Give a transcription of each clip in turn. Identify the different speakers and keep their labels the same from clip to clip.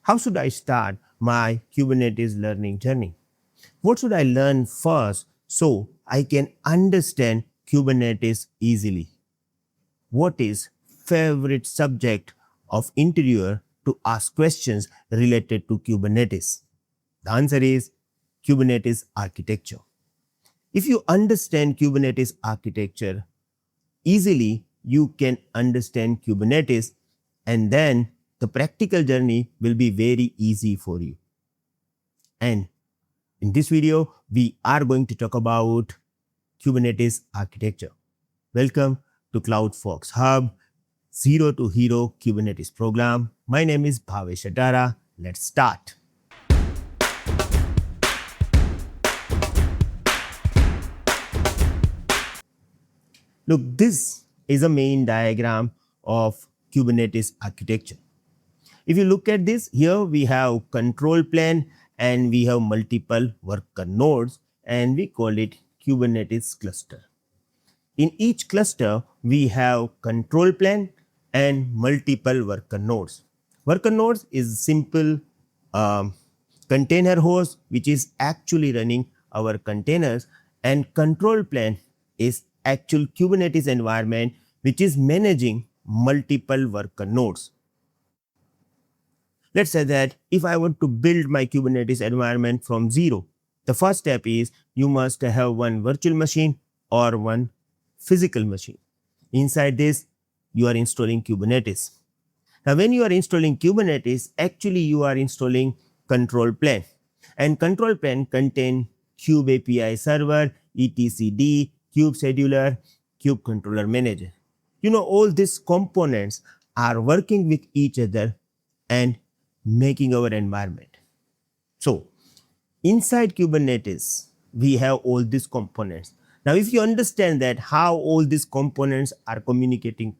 Speaker 1: How should I start my Kubernetes learning journey? What should I learn first so I can understand Kubernetes easily? What is favorite subject of interviewer to ask questions related to Kubernetes? The answer is Kubernetes architecture. If you understand Kubernetes architecture easily, you can understand Kubernetes, and then the practical journey will be very easy for you. And in this video, we are going to talk about Kubernetes architecture. Welcome to CloudFolks HUB Zero to Hero Kubernetes program. My name is Bhavesh Atara. Let's start. Look, this is a main diagram of Kubernetes architecture. If you look at this, here we have control plane and we have multiple worker nodes, and we call it Kubernetes cluster. In each cluster, we have control plane and multiple worker nodes. Worker nodes is simple container host which is actually running our containers, and control plane is actual Kubernetes environment which is managing multiple worker nodes. Let's say that if I want to build my Kubernetes environment from zero, the first step is you must have one virtual machine or one physical machine. Inside this, you are installing Kubernetes. Now, when you are installing Kubernetes, actually you are installing control plane, and control plane contain Kube API server, etcd, Kube scheduler, Kube controller manager. You know, all these components are working with each other and making our environment. So inside Kubernetes, we have all these components. Now, if you understand that how all these components are communicating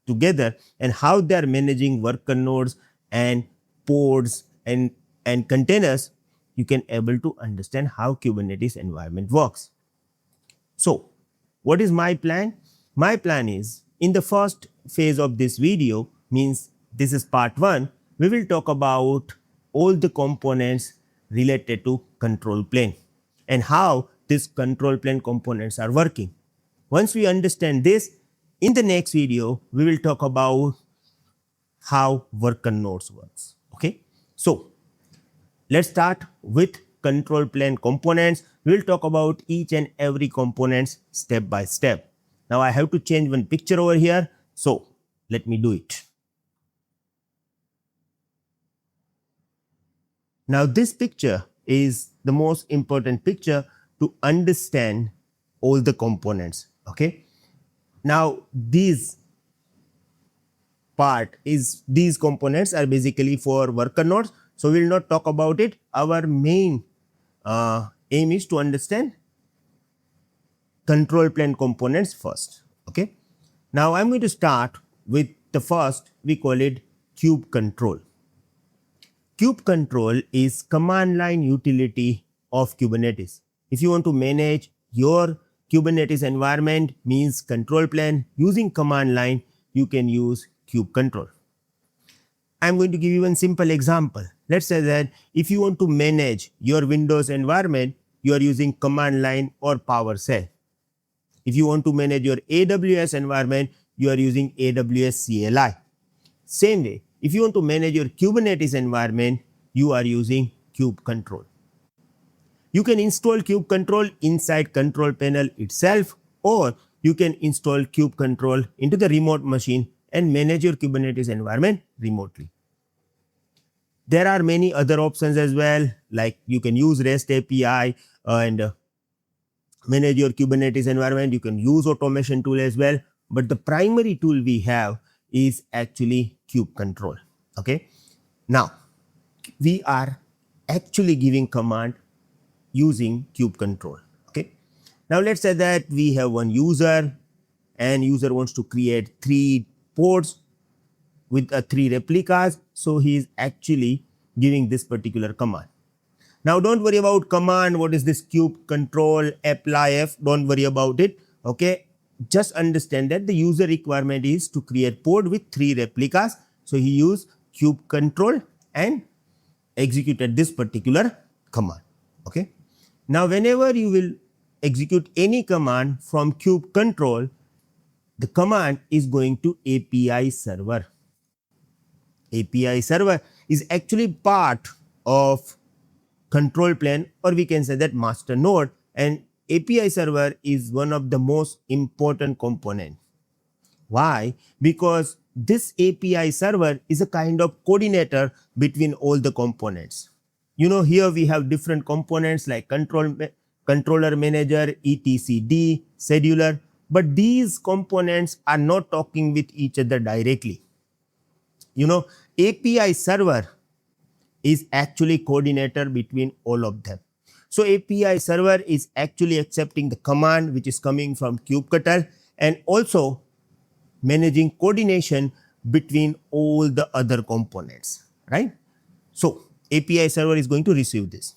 Speaker 1: together and how they are managing worker nodes and pods and containers, you can able to understand how Kubernetes environment works. So what is my plan? My plan is, in the first phase of this video, means this is part 1, we will talk about all the components related to control plane and how these control plane components are working. Once we understand this, in the next video, we will talk about how worker nodes works. Okay, so let's start with control plane components. We will talk about each and every components step by step. Now I have to change one picture over here, so let me do it. Now this picture is the most important picture to understand all the components. Okay, now these components are basically for worker nodes, so we will not talk about it. Our main aim is to understand control plane components first. Okay, now I'm going to start with the first. We call it Kube control. Kube control is command line utility of Kubernetes. If you want to manage your Kubernetes environment, means control plane, using command line, you can use Kube control. I'm going to give you one simple example. Let's say that if you want to manage your Windows environment, you are using command line or PowerShell. If you want to manage your AWS environment, you are using AWS CLI. Same way, if you want to manage your Kubernetes environment, you are using Kube control. You can install Kube control inside control panel itself, or you can install Kube control into the remote machine and manage your Kubernetes environment remotely. There are many other options as well, like you can use REST API and manage your Kubernetes environment. You can use automation tool as well, but the primary tool we have is actually Kube control. Okay, now we are actually giving command using Kube control. Okay, now let's say that we have one user and user wants to create 3 pods with 3 replicas, so he is actually giving this particular command. Now don't worry about command, what is this Kube control apply f, don't worry about it. Okay, just understand that the user requirement is to create pod with 3 replicas, so he use Kube control and executed this particular command. Okay. Now, whenever you will execute any command from kube control, the command is going to API server. API server is actually part of control plane, or we can say that master node, and API server is one of the most important component. Why? Because this API server is a kind of coordinator between all the components. You know, here we have different components like controller manager, etcd, scheduler, but these components are not talking with each other directly. You know, API server is actually coordinator between all of them. So API server is actually accepting the command which is coming from kubectl and also managing coordination between all the other components, right? So API server is going to receive this.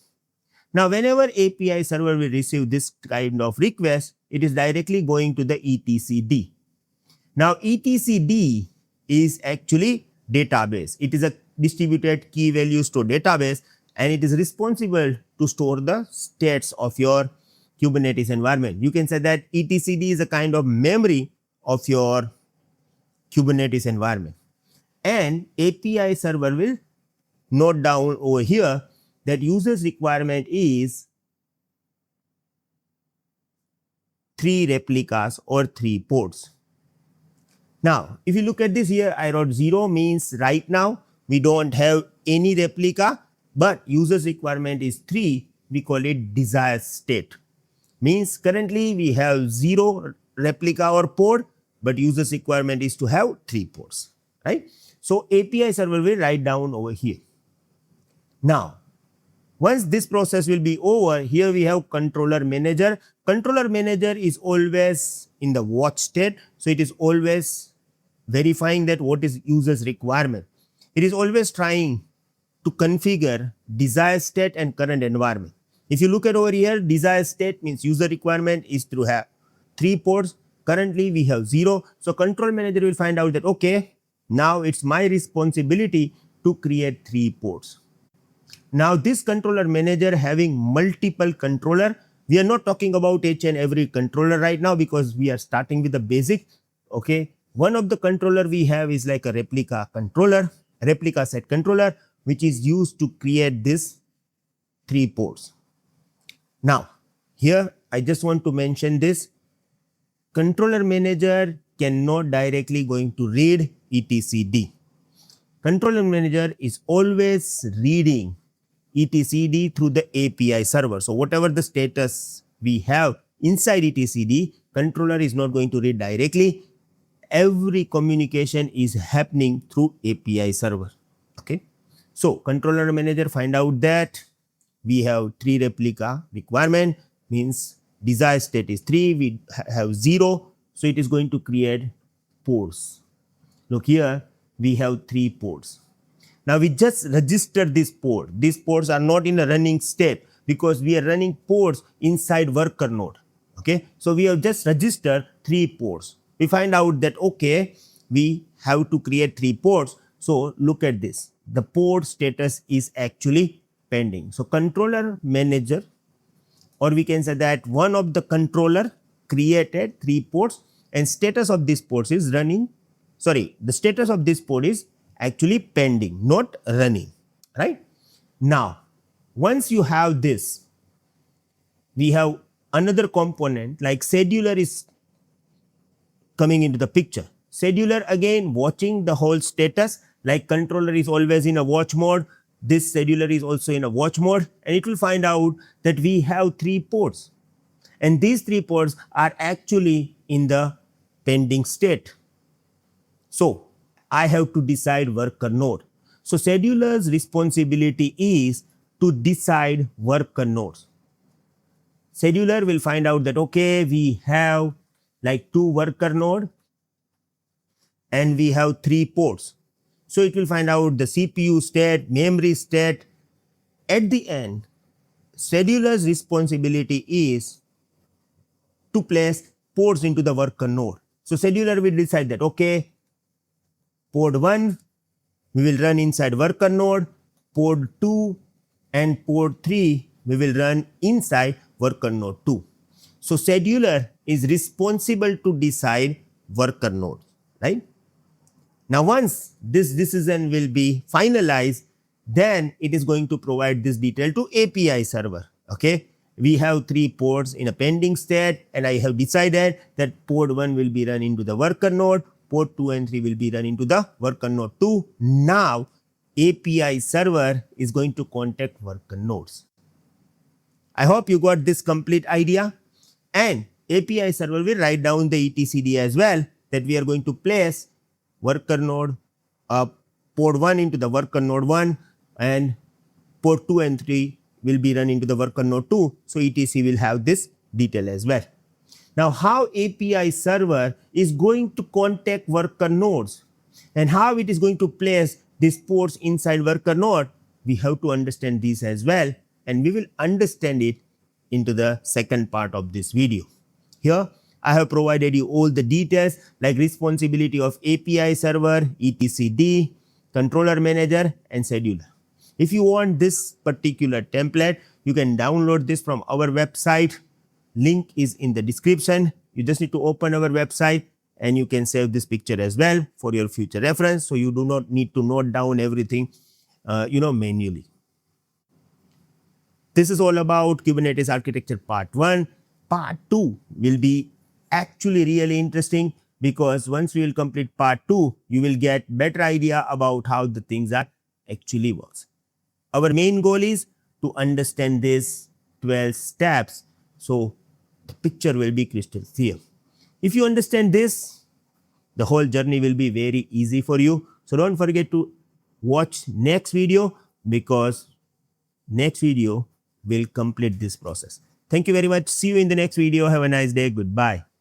Speaker 1: Now, whenever API server will receive this kind of request, it is directly going to the etcd. Now, etcd is actually database. It is a distributed key value store database, and it is responsible to store the states of your Kubernetes environment. You can say that etcd is a kind of memory of your Kubernetes environment, and API server will note down over here that user's requirement is 3 replicas or 3 ports. Now, if you look at this here, I wrote 0 means right now we don't have any replica, but user's requirement is 3. We call it desired state. Means currently we have 0 replica or port, but user's requirement is to have 3 ports, right? So API server will write down over here. Now, once this process will be over, here we have controller manager. Controller manager is always in the watch state, so it is always verifying that what is user's requirement. It is always trying to configure desired state and current environment. If you look at over here, desired state means user requirement is to have 3 ports. Currently we have 0. So control manager will find out that, okay, now it's my responsibility to create 3 ports. Now this controller manager having multiple controller, we are not talking about each and every controller right now because we are starting with the basic. Okay, one of the controller we have is like a replica controller, replica set controller, which is used to create this 3 ports. Now here I just want to mention this. Controller manager cannot directly going to read etcd. Controller manager is always reading etcd through the API server. So whatever the status we have inside etcd, controller is not going to read directly. Every communication is happening through API server. Okay. So controller manager find out that we have 3 replica requirement, means desired state is 3, we have 0, so it is going to create ports. Look here, we have 3 ports. Now we just register this port. These ports are not in a running state because we are running ports inside worker node. Okay, so we have just registered 3 ports. We find out that, okay, we have to create 3 ports. So look at this, the port status is actually pending. So controller manager, or we can say that one of the controller created 3 ports and status of this ports is running, sorry, the status of this port is actually pending, not running, right? Now, once you have this, we have another component like scheduler is coming into the picture. Scheduler again watching the whole status, like controller is always in a watch mode, this scheduler is also in a watch mode, and it will find out that we have 3 ports and these 3 ports are actually in the pending state. So I have to decide worker node. So scheduler's responsibility is to decide worker nodes. Scheduler will find out that, okay, we have like 2 worker node and we have 3 ports. So it will find out the CPU state, memory state. At the end, scheduler's responsibility is to place ports into the worker node. So scheduler will decide that, okay, port 1 we will run inside worker node, port 2 and port 3 we will run inside worker node 2. So scheduler is responsible to decide worker nodes, right? Now once this decision will be finalized, then it is going to provide this detail to API server, okay? We have 3 ports in a pending state, and I have decided that port 1 will be run into the worker node, port 2 and 3 will be run into the worker node 2. Now API server is going to contact worker nodes. I hope you got this complete idea, and API server will write down the etcd as well, that we are going to place worker node port 1 into the worker node 1, and port 2 and 3 will be run into the worker node 2. So etc will have this detail as well. Now how API server is going to contact worker nodes and how it is going to place these ports inside worker node, we have to understand this as well, and we will understand it into the second part of this video. Here I have provided you all the details like responsibility of API server, etcd, controller manager and scheduler. If you want this particular template, you can download this from our website. Link is in the description. You just need to open our website and you can save this picture as well for your future reference. So you do not need to note down everything, manually. This is all about Kubernetes architecture part 1. Part 2 will be actually really interesting, because once we will complete part 2, you will get better idea about how the things are actually works. Our main goal is to understand these 12 steps, so the picture will be crystal clear. If you understand this, the whole journey will be very easy for you. So don't forget to watch next video, because next video will complete this process. Thank you very much. See you in the next video. Have a nice day. Goodbye.